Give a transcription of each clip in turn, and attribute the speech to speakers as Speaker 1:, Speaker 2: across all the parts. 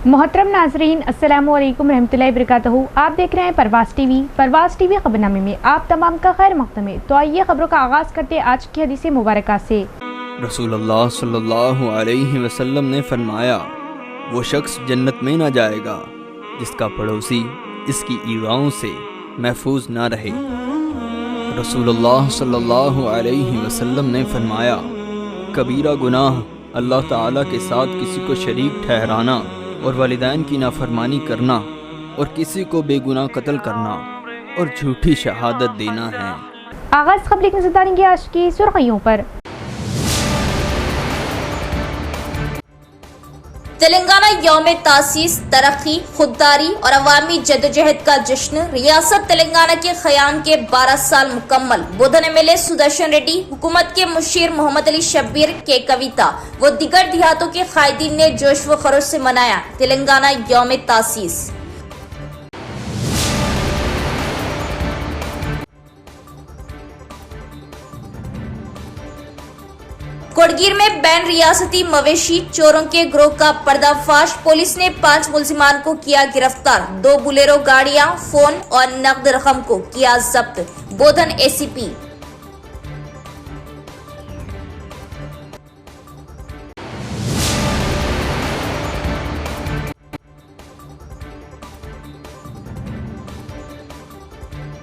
Speaker 1: मोहतरम नाजरीन, अस्सलामु अलैकुम रहमतुल्लाहि वबरकातुहू। आप देख रहे हैं परवास टीवी खबरनामे में आप तमाम का खैर मक़दम है। तो आइए खबरों का आगाज़ करते हैं आज की हदीस मुबारका से।
Speaker 2: रसूलुल्लाह सल्लल्लाहु अलैहि वसल्लम ने फरमाया, वो शख्स जन्नत में ना जाएगा जिसका पड़ोसी इसकी ईगाओं से महफूज ना रहे। रसूलुल्लाह सल्लल्लाहु अलैहि वसल्लम ने फरमाया, कबीरा गुनाह अल्लाह ताला के साथ किसी को शरीक ठहराना और वालिदैन की नाफरमानी करना और किसी को बेगुनाह कत्ल करना और झूठी शहादत देना है।
Speaker 1: आगाज़ खबर की नजर डालेंगे आज की सुर्खियों पर।
Speaker 3: तेलंगाना यौम तासीस तरक्की, खुददारी और अवामी जदोजहद का जश्न। रियासत तेलंगाना के क़याम के 12 साल मुकम्मल। बोधन एमएलए सुदर्शन रेड्डी, हुकूमत के मुशीर मोहम्मद अली शब्बीर के कविता व दिगर देहातों के कायदीन ने जोश व खरोश से मनाया तेलंगाना यौम तासीस। कोडगीर में बैन रियासती मवेशी चोरों के गिरोह का पर्दाफाश। पुलिस ने 5 मुलजिमान को किया गिरफ्तार। 2 बुलेरो गाड़ियां, फोन और नकद रकम को किया जब्त। बोधन एसीपी।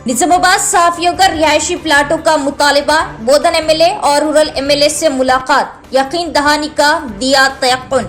Speaker 3: निजामाबाद साफियों का रिहायशी प्लाटों का मुतालिबा। बोधन एमएलए और रूरल एमएलए से मुलाकात। यकीन दहानी का दिया तयक्कुन।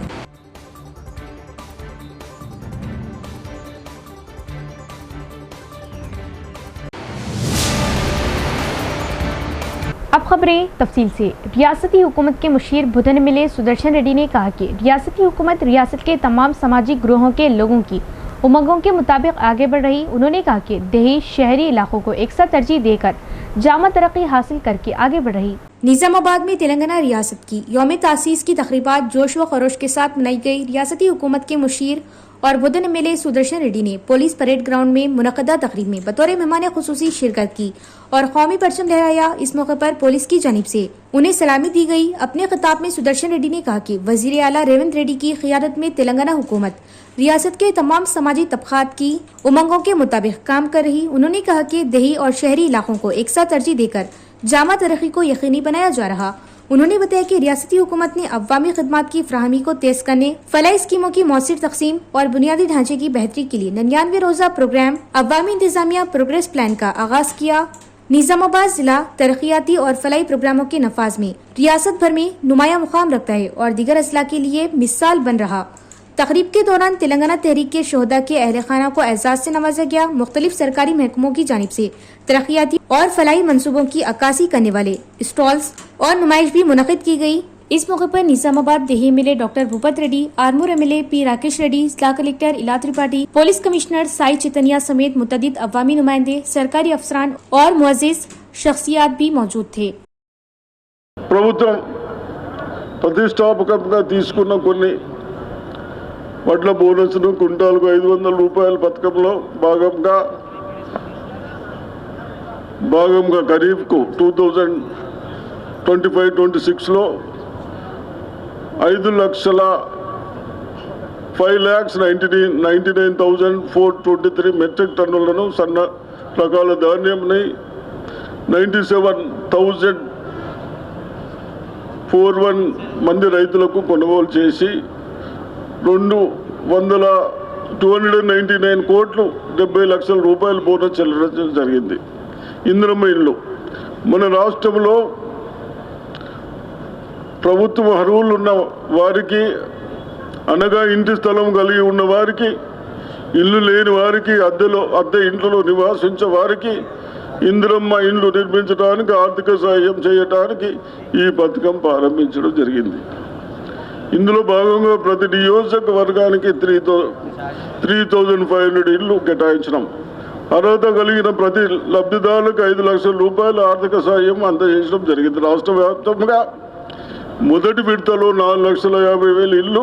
Speaker 1: अब खबरें तफसील से। रियासती हुकूमत के मुशीर बोधन एमएलए सुदर्शन रेड्डी ने कहा कि रियासती हुकूमत रियासत के तमाम समाजी ग्रोहों के लोगों की उमंगों के मुताबिक आगे बढ़ रही। उन्होंने कहा कि देही शहरी इलाकों को एक साथ तरजीह देकर जामा तरक्की हासिल करके आगे बढ़ रही।
Speaker 4: निजामाबाद में तेलंगाना रियासत की यौम तासीस की तकरीबात जोश व खरोश के साथ मनाई गई। रियासती हुकूमत के मुशीर और बोधन एमएलए सुदर्शन रेड्डी ने पुलिस परेड ग्राउंड में मुनक़दा तकरीब में बतौर मेहमान खुसूसी शिरकत की और कौमी परचम लहराया। इस मौके पर पुलिस की जानिब से उन्हें सलामी दी गई। अपने खिताब में सुदर्शन रेड्डी ने कहा कि वजीर आला रेवंत रेड्डी की क़ियादत में तेलंगाना हुकूमत रियासत के तमाम समाजी तबकात की उमंगों के मुताबिक काम कर रही। उन्होंने कहा कि देही और शहरी इलाकों को एक साथ तरजीह देकर जामा तरक्की को यकीनी बनाया जा रहा। उन्होंने बताया कि रियासती हुकूमत ने अवामी खदमात की फ्राहमी को तेज करने, फलाही स्कीमों की मौसर तकसीम और बुनियादी ढांचे की बेहतरी के लिए 99 रोजा प्रोग्राम अवामी इंतजामिया प्रोग्रेस प्लान का आगाज किया। निजामाबाद जिला तरक्याती और फलाही प्रोग्रामों के नफाज में रियासत भर में नुमाया मुकाम रखता है और दीगर अजला के लिए मिसाल बन रहा। तकरीब के दौरान तेलंगाना तहरीक के शोहदा के अहले खाना को एजाज से नवाजा गया। मुख्तलिफ सरकारी महकमों की जानिब से तरक्याती और फलाही मंसूबों की अक्कासी करने वाले स्टॉल्स और नुमाइश भी मुनक़िद की गई। इस मौके पर निजामाबाद देही MLA doctor Bhupat Reddy, Armoor MLA P Rakesh Reddy, जिला कलेक्टर इला त्रिपाठी, पुलिस कमिश्नर साई चितनिया समेत मुतअद्दिद अवामी नुमाइंदे, सरकारी अफसरान और मुअज़्ज़िज़ शख्सियात भी मौजूद थे।
Speaker 5: ప్రభుత్వం ప్రతిష్టాత్మకంగా తీసుకున్న కొన్ని వడ్ల బోనస్ను క్వింటాల్కు 500 రూపాయల పథకంలో భాగంగా ఖరీఫ్కు 2025-26లో 5,99,423 మెట్రిక్ టన్నులను సన్న రకాల ధాన్యంని 97,041 మంది రైతులకు కొనుగోలు చేసి 299 కోట్లు 70 లక్షల రూపాయల బోనస్ చెల్లించడం జరిగింది. ఇందిరమ్మ ఇల్లు మన రాష్ట్రంలో ప్రభుత్వ అర్హులు ఉన్న వారికి, అనగా ఇంటి స్థలం కలిగి ఉన్న వారికి, ఇల్లు లేని వారికి, అద్దె ఇంట్లో నివాసించే వారికి ఇందిరమ్మ ఇల్లు నిర్మించడానికి ఆర్థిక సహాయం చేయడానికి ఈ పథకం ప్రారంభించడం జరిగింది. ఇందులో భాగంగా ప్రతి నియోజకవర్గానికి 3,500 ఇళ్ళు కేటాయించడం, అర్హత కలిగిన ప్రతి లబ్ధిదారులకు 5 లక్షల రూపాయల ఆర్థిక సాయం అందజేయడం జరిగింది. రాష్ట్ర వ్యాప్తంగా మొదటి విడతలో 4,50,000 ఇళ్ళు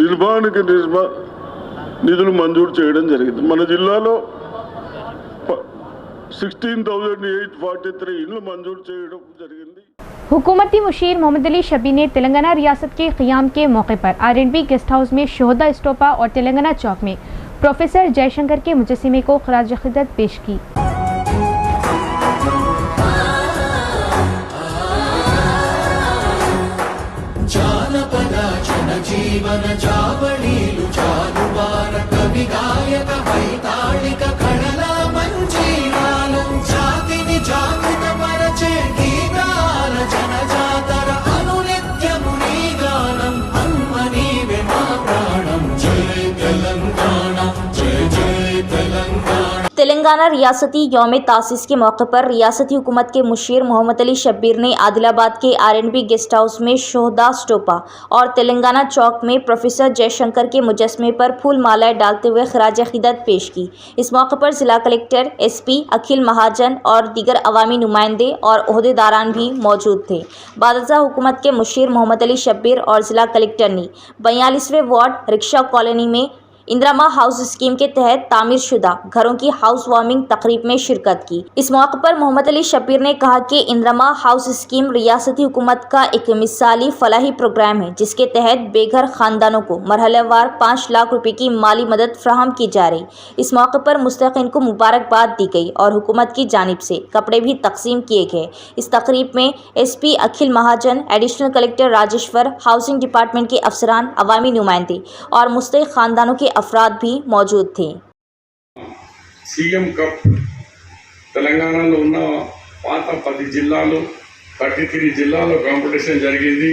Speaker 5: నిర్మాణానికి నిధులు మంజూరు చేయడం జరిగింది. మన జిల్లాలో 16,843 ఇళ్ళు మంజూరు చేయడం జరిగింది.
Speaker 1: हुकूमती मुशीर मोहम्मद अली शब्बीर ने तेलंगाना रियासत के क़याम के मौके पर R&B गेस्ट हाउस में शोहदा स्टोपा और तेलंगाना चौक में प्रोफेसर जयशंकर के मुजस्समे को खराज अक़ीदत पेश की।
Speaker 6: జీవన చావళీలు చాలువార కవి గాయక వైతాళిక కళల మంజీరాలు జాతిని జాగృత పరచే గీతాల జనజాతర అనునిత్యము నీ గానం అమ్మ నీవే మా ప్రాణం జై తెలంగాణ జై జై తెలంగాణ।
Speaker 3: तेलंगाना रियासती यौम तासीस के मौके पर रियासती हुकूमत के मुशीर मोहम्मद अली शब्बीर ने आदिलाबाद के R&B गेस्ट हाउस में शोहदा स्टोपा और तेलंगाना चौक में प्रोफेसर जयशंकर के मुजस्समे पर फूल मालाएं डालते हुए खराज अक़ीदत पेश की। इस मौके पर ज़िला कलेक्टर SP अखिल महाजन और दीगर अवामी नुमाइंदे और ओहदेदारान भी मौजूद थे। बादशाह हुकूमत के मुशीर मोहम्मद अली शब्बीर और ज़िला कलेक्टर ने 42वें वार्ड रिक्शा कॉलोनी में इंदिरा हाउस स्कीम के तहत तामीर शुदा घरों की हाउस वार्मिंग तकरीब में शिरकत की। इस मौके पर मोहम्मद अली शब्बीर ने कहा कि इंदिरा हाउस स्कीम रियासती हुकूमत का एक मिसाली फलाही प्रोग्राम है, जिसके तहत बेघर खानदानों को मरहलेवार 5 लाख रुपए की माली मदद फराहम की जा रही। इस मौके पर मुस्तक़िन को मुबारकबाद दी गई और हुकूमत की जानिब से कपड़े भी तकसीम किए गए। इस तकरीब में SP Akhil Mahajan, additional collector Rajeshwar, housing department के अफसरान, अवामी नुमाइंदे और मुस्तहिक खानदानों के अफराद भी मौजूद थे।
Speaker 7: సీఎం కప్ తెలంగాణలో ఉన్న పాత 10 జిల్లాలు 33 జిల్లాలో కాంపిటీషన్ జరిగింది।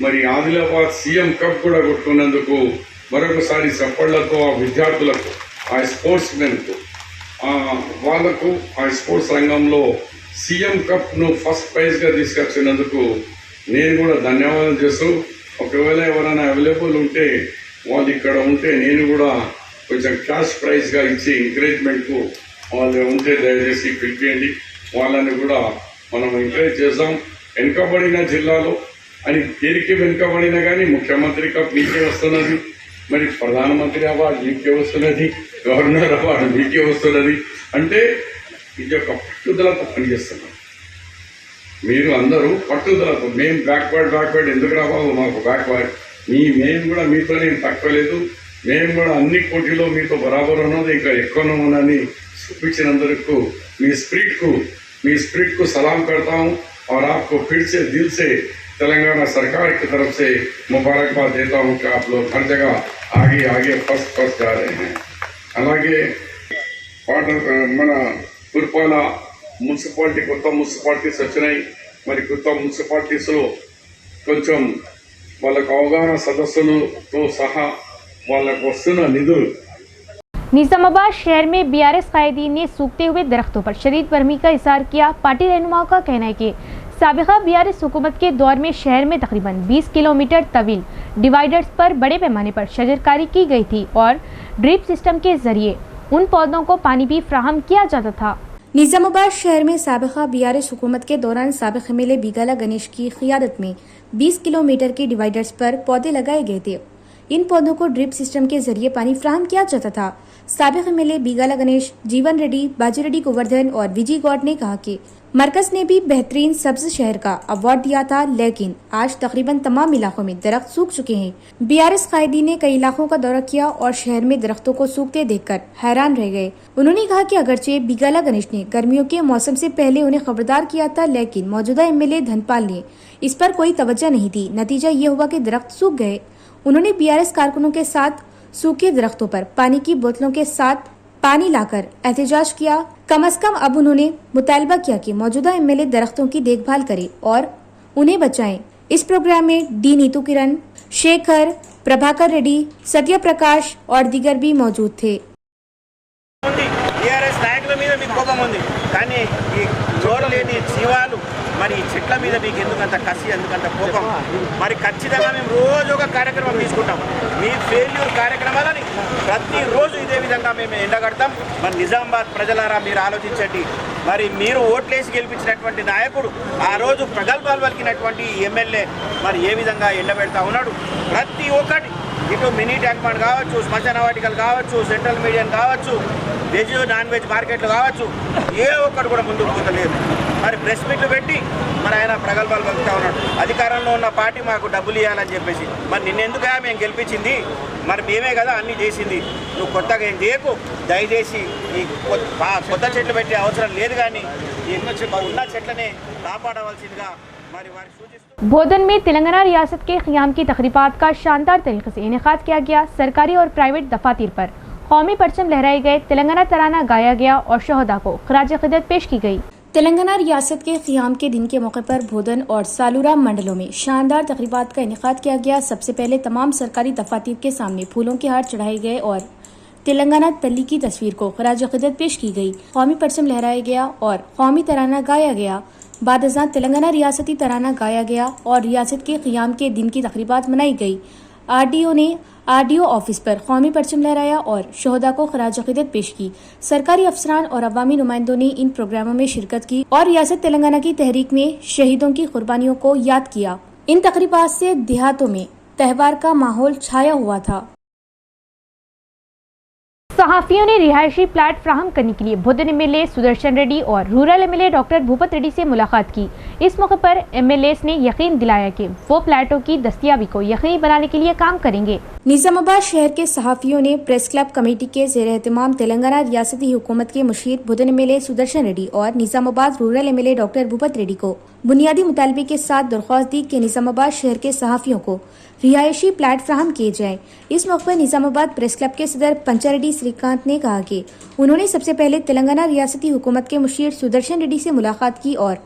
Speaker 7: మరి ఆదిలాబాద్ సీఎం కప్ కూడా కొట్టుకున్నందుకు మరొకసారి చప్పళ్లతో ఆ విద్యార్థులకు, ఆ స్పోర్ట్స్ మెన్కు, వాళ్లకు ఆ స్పోర్ట్స్ రంగంలో సీఎం కప్ను ఫస్ట్ ప్రైజ్గా తీసుకొచ్చినందుకు నేను కూడా ధన్యవాదాలు చేస్తూ, ఒకవేళ ఎవరైనా అవైలబుల్ ఉంటే వాళ్ళు ఇక్కడ ఉంటే నేను కూడా కొంచెం క్యాష్ ప్రైజ్గా ఇచ్చి ఎంకరేజ్మెంట్కు వాళ్ళు ఉంటే దయచేసి పిలిపియండి, వాళ్ళని కూడా మనం ఎంకరేజ్ చేద్దాం। వెనుకబడిన జిల్లాలో అని పేరుకి వెనుకబడిన కానీ ముఖ్యమంత్రి కప్ మీకే వస్తున్నది, మరి ప్రధానమంత్రి అవార్డు మీకే వస్తున్నది, గవర్నర్ అవార్డు మీకే వస్తున్నది, అంటే ఇది ఒక పట్టుదలతో పనిచేస్తున్నాం। మీరు అందరూ పట్టుదలతో, మేము బ్యాక్వర్డ్ ఎందుకు రావాలో మాకు బ్యాక్వర్డ్, మేము కూడా మీతో నేను తక్కువ లేదు, మేము కూడా అన్ని పోటీలో మీతో బరాబర్ ఉన్నది, ఇంకా ఎక్కువ ఉన్నదని చూపించినందుకు మీ स्पिरिट को सलाम करता हूँ और आपको फिर से दिल से तेलंगाना सरकार की तरफ से मुबारकबाद देता हूँ कि आप लोग हर जगह आगे फर्स्ट जा रहे हैं। అలాగే మన పురపాల మున్సిపాలిటీ కొత్త మున్సిపాలిటీస్ వచ్చినాయి। మరి కొత్త మున్సిపాలిటీస్లో కొంచెం వాళ్ళకు అవగాహన సదస్సులతో సహా వాళ్ళకు వస్తున్న నిధులు।
Speaker 1: निजामाबाद शहर में BRS कायदीन ने सूखते हुए दरख्तों पर शदीद बरहमी का इज़हार किया। पार्टी रहनुमाओं का कहना है कि साबिक़ा BRS हुकूमत के दौर में शहर में तकरीबन 20 किलोमीटर तवील डिवाइडर्स पर बड़े पैमाने पर शजरकारी की गई थी और ड्रिप सिस्टम के जरिए उन पौधों को पानी भी फ्राहम किया जाता था।
Speaker 4: निजामाबाद शहर में साबिक़ा BRS हुकूमत के दौरान साबिक़ MLA बीगाला गणेश की क़ियादत में 20 किलोमीटर के डिवाइडर्स पर पौधे लगाए गए थे। इन पौधों को ड्रिप सिस्टम के जरिए पानी फ्राहम किया जाता था। साबिक़ MLA बीगाला गणेश, जीवन रेड्डी, बाजी रेड्डी गोवर्धन और विजय गौड़ ने कहा कि मरकज ने भी बेहतरीन सब्ज शहर का अवार्ड दिया था, लेकिन आज तकरीबन तमाम इलाकों में दरख्त सूख चुके हैं। BRS कायदी ने कई इलाकों का दौरा किया और शहर में दरख्तों को सूखते देखकर हैरान रह गए। उन्होंने कहा कि अगरचे बीगाला गणेश ने गर्मियों के मौसम से पहले उन्हें खबरदार किया था, लेकिन मौजूदा MLA धनपाल ने इस पर कोई तवज्जो नहीं दी। नतीजा ये हुआ कि दरख्त सूख गए। उन्होंने BRS कारकुनों के साथ सूखे दरख्तों पर पानी की बोतलों के साथ पानी लाकर एहतजाज किया। कम से कम अब उन्होंने मुतालबा किया कि मौजूदा MLA दरख्तों की देखभाल करे और उन्हें बचाएं। इस प्रोग्राम में D नीतू किरण, शेखर, प्रभाकर रेड्डी, सत्य प्रकाश और दीगर भी मौजूद थे।
Speaker 8: మరి చెట్ల మీద మీకు ఎందుకంత కసి, ఎందుకంత కోపం? మరి ఖచ్చితంగా మేము రోజు ఒక కార్యక్రమం తీసుకుంటాం। మీ ఫెయిల్యూర్ కార్యక్రమాలని ప్రతిరోజు ఇదే విధంగా మేము ఎండగడతాం। మరి నిజామాబాద్ ప్రజలారా మీరు ఆలోచించండి, మరి మీరు ఓట్లేసి గెలిపించినటువంటి నాయకుడు ఆ రోజు ప్రగల్భాలు పలికినటువంటి MLA మరి ఏ విధంగా ఎండబెడతా ఉన్నాడు? ప్రతి ఒక్కటి ఇటు మినీ ట్యాంక్ బండ్ కావచ్చు, శ్మశాన వాటికలు కావచ్చు, సెంట్రల్ మీడియన్ కావచ్చు, వెజ్ నాన్ వెజ్ మార్కెట్లు కావచ్చు, ఏ ఒక్కటి కూడా ముందుకు పోతలేదు. మరి ప్రెస్ మీట్లు పెట్టి మరి ఆయన ప్రగల్భాలు పలుకుతా ఉన్నాడు. అధికారంలో ఉన్న పార్టీ మాకు డబ్బులు ఇవ్వాలని చెప్పేసి. మరి నిన్నెందుగా మేము గెలిపించింది? మరి మేమే కదా అన్నీ చేసింది. నువ్వు కొత్తగా ఏం చేయకు, దయచేసి ఈ కొత్త చెట్లు పెట్టే అవసరం లేదు, కానీ ఈ ఉన్న చెట్లనే కాపాడవలసిందిగా మరి వారికి సూచిస్తూ
Speaker 1: बोधन में तेलंगाना रियासत के क़याम की तक़रीबात का शानदार तरीके से इनेकाद किया गया। सरकारी और प्राइवेट दफातर पर कौमी परचम लहराए गए, तेलंगाना तराना गाया गया और शहदा को खराज क़दर पेश की गई।
Speaker 4: तेलंगाना रियासत के क़याम के दिन के मौके पर बोधन और सालूरा मंडलों में शानदार तक़रीबात का इनेकाद किया गया। सबसे पहले तमाम सरकारी दफातर के सामने फूलों के हार चढ़ाए गए और तेलंगाना तल्ली की तस्वीर को खराज क़दर पेश की गई। कौमी परचम लहराया गया और कौमी तराना गाया गया। बाद अज़ां तेलंगाना रियासती तराना गाया गया और रियासत के क़याम के दिन की तक़रीबात मनाई गई। आरडीओ ने आरडीओ ऑफिस पर कौमी परचम लहराया और शहदा को खराज अक़ीदत पेश की। सरकारी अफसरान और अवामी नुमाइंदों ने इन प्रोग्रामों में शिरकत की और रियासत तेलंगाना की तहरीक में शहीदों की कुर्बानियों को याद किया। इन तक़रीबात से देहातों में त्यौहार का माहौल छाया हुआ था।
Speaker 1: सहाफ़ियों ने रिहायशी प्लाट फ्राहम करने के लिए बोधन एमएलए सुदर्शन रेड्डी और rural MLA doctor Bhupat Reddy से मुलाकात की। इस मौके पर एमएलएस ने यकीन दिलाया कि वो प्लाटों की दस्तियाबी को यकीनी बनाने के लिए काम करेंगे।
Speaker 4: निजामाबाद शहर के सहाफ़ियों ने प्रेस क्लब कमेटी के ज़ेर एहतमाम तेलंगाना रियासती हुकूमत के मुशीर बोधन एमएलए सुदर्शन रेड्डी और Nizamabad rural MLA doctor Bhupat Reddy को बुनियादी मुतालबे के साथ दरख्वास्त दी कि निजामाबाद शहर के सहाफ़ियों को रिहायशी प्लाट फ्राहम किए जाएं। इस मौके पर निजामाबाद प्रेस क्लब के सदर पंचारेड्डी श्रीकांत ने कहा कि उन्होंने सबसे पहले तेलंगाना रियासती हुकूमत के मुशीर सुदर्शन रेड्डी से मुलाकात की और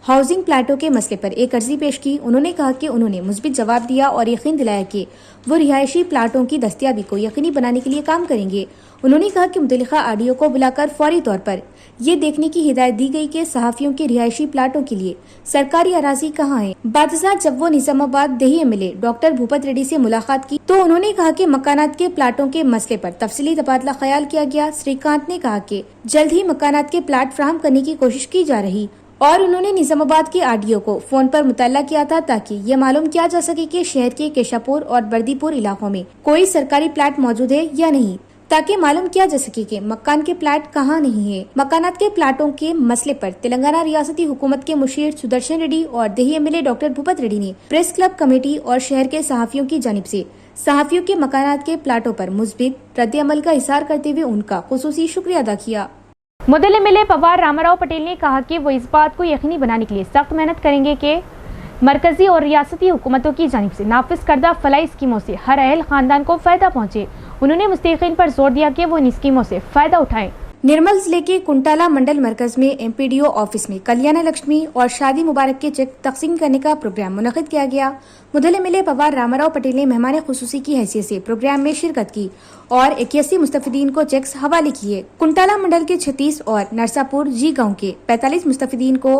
Speaker 4: हाउसिंग प्लाटों के मसले पर एक अर्जी पेश की। उन्होंने कहा कि उन्होंने मुस्बित जवाब दिया और यकीन दिलाया कि वो रिहायशी प्लाटों की दस्तियाबी को यकीनी बनाने के लिए काम करेंगे। उन्होंने कहा कि मुतल्लिका आरडीओ को बुलाकर फौरी तौर पर ये देखने की हिदायत दी गई कि सहाफ़ियों के रिहायशी प्लाटों के लिए सरकारी अराजी कहाँ है। बादशाह जब वो निजामाबाद देही एमएलए डॉक्टर भूपत रेड्डी से मुलाकात की तो उन्होंने कहा कि मकानात के प्लाटों के मसले पर तफसीली तबादला ख्याल किया गया। श्रीकांत ने कहा कि जल्द ही मकानात के प्लाट फ्राहम करने की कोशिश की जा रही और उन्होंने निजामाबाद के आरडीओ को फोन पर मुतल्ला किया था ताकि ये मालूम किया जा सके कि शहर के केशापुर और बर्दीपुर इलाकों में कोई सरकारी प्लाट मौजूद है या नहीं, ताकि मालूम किया जा सके कि मकान के प्लाट कहाँ नहीं है। मकानात के प्लाटों के मसले पर तेलंगाना रियासती हुकूमत के मुशीर सुदर्शन रेड्डी और देही एमएलए डॉक्टर भूपत रेड्डी ने प्रेस क्लब कमेटी और शहर के सहाफ़ियों की जानिब से सहाफ़ियों के मकानात के प्लाटों पर मुस्बित रद्द अमल का इज़हार करते हुए उनका खुसूसी शुक्रिया अदा किया।
Speaker 1: मुदल एमएलए पवार रामाराव पटेल ने कहा कि वो इस बात को यकीनी बनाने के लिए सख्त मेहनत करेंगे कि मरकजी और रियासती हुकूमतों की जानिब से नाफिज करदा फलाई स्कीमों से हर अहल खानदान को फ़ायदा पहुँचे। उन्होंने मुस्तहिक़ीन पर जोर दिया कि वो इन स्कीमों से फ़ायदा उठाएं।
Speaker 4: निर्मल जिले के कुंटाला मंडल मरकज में एमपीडीओ ऑफिस में कल्याण लक्ष्मी और शादी मुबारक के चेक तकसीम करने का प्रोग्राम मुनक़िद किया गया। मुदल एमएलए पवार रामाराव पटेल ने मेहमान खुसूसी की हैसियत से प्रोग्राम में शिरकत की और 81 मुस्तफिदीन को चेक्स हवाले किए। कुंटाला मंडल के 36 और नरसापुर जी गांव के 45 मुस्तफिदीन को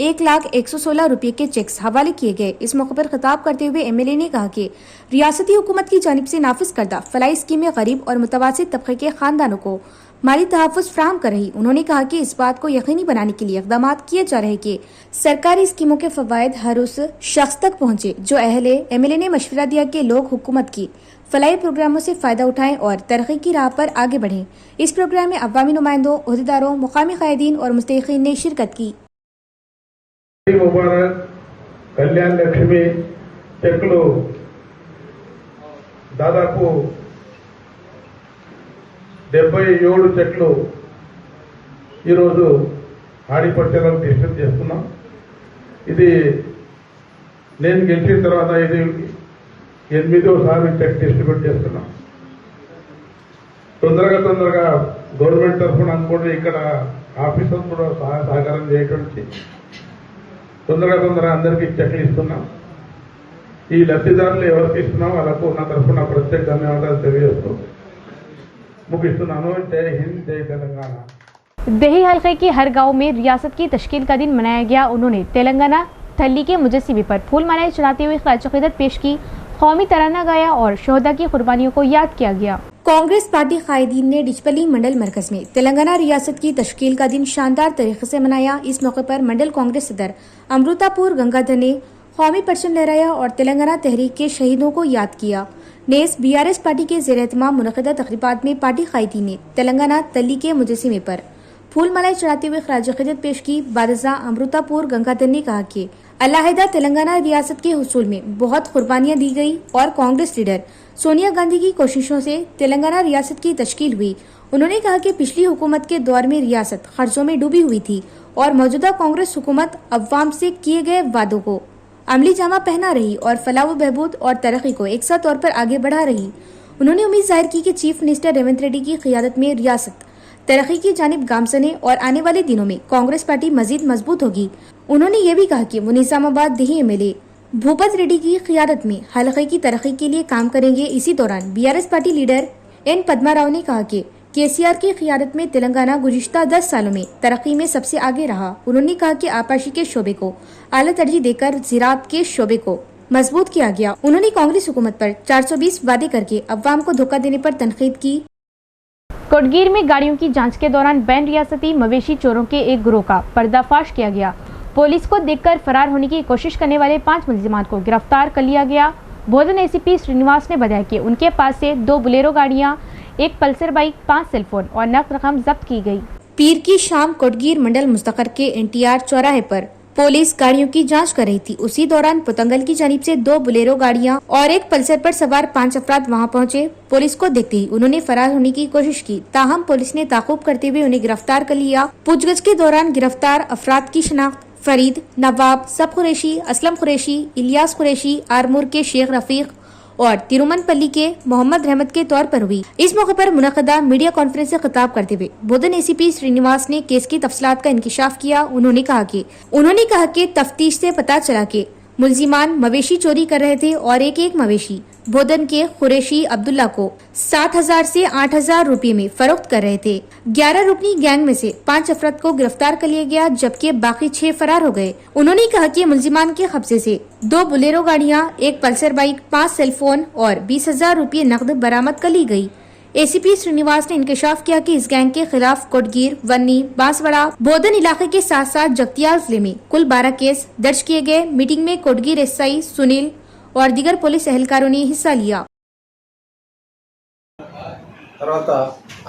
Speaker 4: 1,116 रुपये के चेक्स हवाले किए गए। इस मौके पर खिताब करते हुए एमएलए ने कहा कि रियासती हुकूमत की जानिब से नाफिज करदा फलाई स्कीमें गरीब और मुतवासित तबके के खानदानों को माली तहफ़्फ़ुज़ फ्राहम कर रही। उन्होंने कहा कि इस बात को यकीनी बनाने के लिए इक़दाम किए जा रहे कि सरकारी स्कीमों के फ़वाइद हर उस शख्स तक पहुँचे जो अहल है। एमएलए ने मशवरा दिया कि लोग हुकूमत की फलाई प्रोग्रामों से फ़ायदा उठाएं और तरक्की की राह पर आगे बढ़ें। इस प्रोग्राम में अवामी नुमाइंदों, ओहदेदारों, मुकामी क़ायदीन और मुस्तहिक़ीन ने शिरकत की।
Speaker 5: कल्याण लक्ष्मी చెక్కులు దాదాపు 77 చెట్లు ఈరోజు ఆడిపట్టణంలో డిస్ట్రిబ్యూట్ చేస్తున్నాం. ఇది నేను గెలిచిన తర్వాత ఇది 8వ చెక్ డిస్ట్రిబ్యూట్ చేస్తున్నాం. తొందరగా గవర్నమెంట్ తరఫున అనుకోండి ఇక్కడ ఆఫీసర్ కూడా సహకారం చేయడానికి తొందరగా అందరికీ చెక్లు ఇస్తున్నాం. ఈ లబ్ధిదారులు ఎవరికి ఇస్తున్నాం వాళ్ళకు నా తరఫున ప్రత్యేక ధన్యవాదాలు తెలియజేస్తూ मुगिस्तुनानो। जय हिंद, जय तेलंगाना।
Speaker 1: देही हल्के के हर गांव में रियासत की तश्कील का दिन मनाया गया। उन्होंने तेलंगाना थल्ली के मुजस्सिमे पर फूल मालाएं चढ़ाते हुए खराज अक़ीदत पेश की, कौमी तराना गाया और शोहदा की कुर्बानियों को याद किया गया।
Speaker 4: कांग्रेस पार्टी कायदीन ने डिचपली मंडल मरकज में तेलंगाना रियासत की तश्कील का दिन शानदार तरीके से मनाया। इस मौके पर मंडल कांग्रेस सदर अमृतापुर गंगाधर ने कौमी परचम लहराया और तेलंगाना तहरीक के शहीदों को याद किया। नेस BRS पार्टी के ज़ेर-ए-एहतमाम मुनक़दा तक़रीबात में पार्टी क़ायदीन ने तेलंगाना तल्ली के मुजस्सिमे पर फूल मलाई चढ़ाते हुए ख़राज क़िदरत पेश की। बादशाह अमृतापुर गंगाधर ने कहा कि अलहदा तेलंगाना रियासत के हुसूल में बहुत कुर्बानियाँ दी गई और कांग्रेस लीडर सोनिया गांधी की कोशिशों से तेलंगाना रियासत की तश्कील हुई। उन्होंने कहा कि पिछली हुकूमत के दौर में रियासत खर्चों में डूबी हुई थी और मौजूदा कांग्रेस हुकूमत अवाम से किए गए वादों को अमली जामा पहना रही और फलाह बहबूद और तरक्की को एक साथ तौर पर आगे बढ़ा रही। उन्होंने उम्मीद जाहिर की कि चीफ मिनिस्टर रेवंत रेड्डी की क़ियादत में रियासत तरक्की की जानिब गामसने और आने वाले दिनों में कांग्रेस पार्टी मजीद मजबूत होगी। उन्होंने ये भी कहा कि वो निजामाबाद देही MLA भूपत रेड्डी की क़ियादत में हलक़े की तरक्की के लिए काम करेंगे। इसी दौरान BRS party leader N Padma Rao ने कहा कि KCR की क़ियादत में तेलंगाना गुज़िश्ता 10 सालों में तरक्की में सबसे आगे रहा। उन्होंने कहा कि आपाशी के शोबे को आला तरजीह देकर ज़राअत के शोबे को मजबूत किया गया। उन्होंने कांग्रेस हुकूमत पर 420 वादे करके अवाम को धोखा देने पर तनकीद की।
Speaker 1: कोटगीर में गाड़ियों की जांच के दौरान बैन रियासती मवेशी चोरों के एक गिरोह का पर्दाफाश किया गया। पुलिस को देखकर फरार होने की कोशिश करने वाले 5 मुलजिमान को गिरफ्तार कर लिया गया। बोधन ACP श्रीनिवास ने बताया कि उनके पास से 2 बुलेरो गाड़ियां, 1 पल्सर बाइक, 5 सेलफोन और नकद रकम जब्त की गई।
Speaker 4: पीर की शाम कोटगीर मंडल मुस्तकर के NTR चौराहे पर पुलिस गाड़ियों की जांच कर रही थी। उसी दौरान पुतंगल की जानिब से 2 बुलेरो गाड़ियां और 1 पल्सर पर सवार 5 अफराद वहां पहुंचे। पुलिस को देखते ही उन्होंने फरार होने की कोशिश की, ताहम पुलिस ने ताक़ुब करते हुए उन्हें गिरफ्तार कर लिया। पूछगछ के दौरान गिरफ्तार अफराद की शनाख्त फरीद, नवाब, सब कुरैशी, असलम कुरैशी, इलियास कुरैशी, आरमूर के शेख रफीक और तिरुमनपल्ली के मोहम्मद रहमत के तौर पर हुई। इस मौके पर मुनक़दा मीडिया कॉन्फ्रेंस से खिताब करते हुए बोधन ACP श्रीनिवास ने केस की तफसीलात का इंकिशाफ किया। उन्होंने कहा कि तफ्तीश से पता चला कि मुलजिमान मवेशी चोरी कर रहे थे और एक मवेशी बोधन के कुरैशी अब्दुल्ला को 7,000 से 8,000 रुपए में फरोख्त कर रहे थे। 11 रुकनी गैंग में से 5 अफराद को गिरफ्तार कर लिया गया, जबकि बाकी 6 फरार हो गए। उन्होंने कहा कि मुलजिमान के कब्जे से 2 बुलेरो गाड़ियां, 1 पल्सर बाइक, 5 सेलफोन और 20,000 रुपए नकद बरामद कर ली गई। ACP श्रीनिवास ने इंकशाफ किया कि इस गैंग के खिलाफ कोटगीर, वन्नी, बांसवाड़ा, बोधन इलाके के साथ साथ जगतियाल जिले में कुल 12 केस दर्ज किए गए। मीटिंग में कोटगीर SI सुनील और दीगर पुलिस एहलकारों ने हिस्सा लिया।
Speaker 9: తర్వాత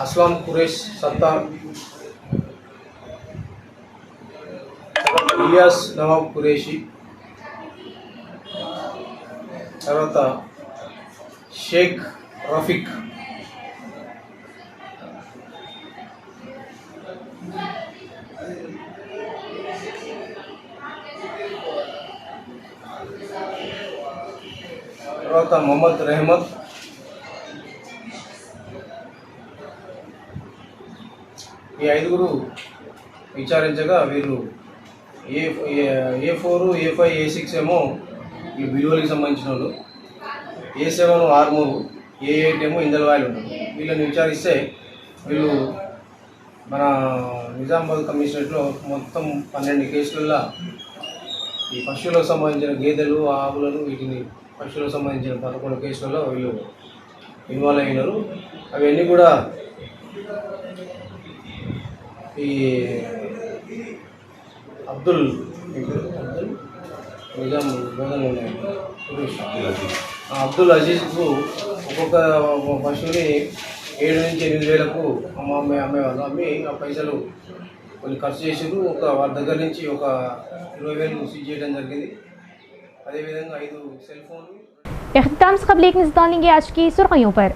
Speaker 9: అస్లాం కురేష్ సత్తార్, ఇలియాస్ నవాబ్ కురేషి, తర్వాత షేక్ రఫీక్, తర్వాత మొహమ్మద్ రెహమత్, ఈ 5గురు విచారించగా వీళ్ళు A4, A5, A6 ఏమో ఈ విలువలకు సంబంధించిన వాళ్ళు, A7 ఆర్మూరు, A8 ఏమో ఇందలవాయిలు ఉంటారు. వీళ్ళని విచారిస్తే వీళ్ళు మన నిజామాబాద్ కమిషనరేట్లో మొత్తం 12 కేసులలో ఈ పశువులకు సంబంధించిన గేదెలు, ఆవులను, వీటిని పశువులకు సంబంధించిన 11 కేసులలో వీళ్ళు ఇన్వాల్వ్ అయినారు. అవన్నీ కూడా ఈ అబ్దుల్ నిజాం అబ్దుల్ అజీజ్కు ఒక్కొక్క పశువుని 7 నుంచి 8 వేలకు అమ్మేవాళ్ళు. అమ్మి ఆ పైసలు కొన్ని ఖర్చు చేసారు. వాళ్ళ దగ్గర నుంచి ఒక 20,000 సీజ్ చేయడం జరిగింది. అదేవిధంగా 5 సెల్ ఫోన్లు।
Speaker 1: इख्तिताम से कबल एक नज़र डालेंगे आज की सुर्खियों पर।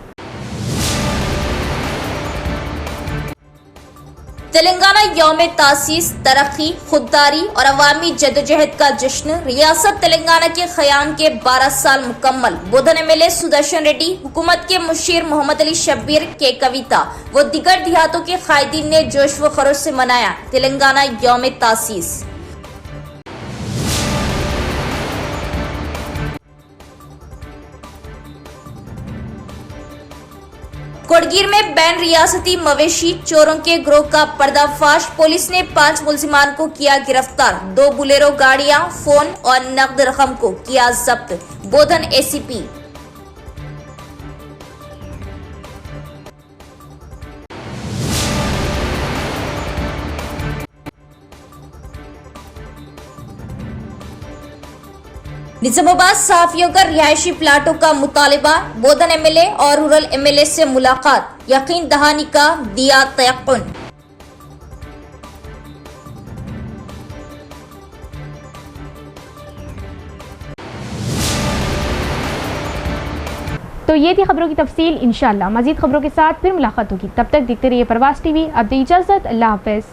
Speaker 3: तेलंगाना यौम तासीस तरक्की, खुददारी और अवामी जदोजहद का जश्न। रियासत तेलंगाना के क़याम के 12 साल मुकम्मल। बोधन MLA सुदर्शन रेड्डी, हुकूमत के मुशीर मोहम्मद अली शब्बीर के कविता व दिगर देहातों के कायदीन ने जोश व खरोश से मनाया तेलंगाना यौम तासीस। कोटगीर में बैन रियासती मवेशी चोरों के गिरोह का पर्दाफाश। पुलिस ने 5 मुलजिमान को किया गिरफ्तार। 2 बुलेरो गाड़ियां, फोन और नकद रकम को किया जब्त। बोधन ACP। निजामाबाद सहाफियों का रिहायशी प्लाटों का मुतालिबा, बोधन एमएलए और रूरल एमएलए से मुलाकात, यकीन दहानी का दिया तयक्कुन।
Speaker 1: तो ये थी खबरों की तफसील। इंशाअल्लाह मजीद खबरों के साथ फिर मुलाकात होगी। तब तक देखते रहिए प्रवास टीवी। अब दी इजाज़त, अल्लाह हाफ़िज़।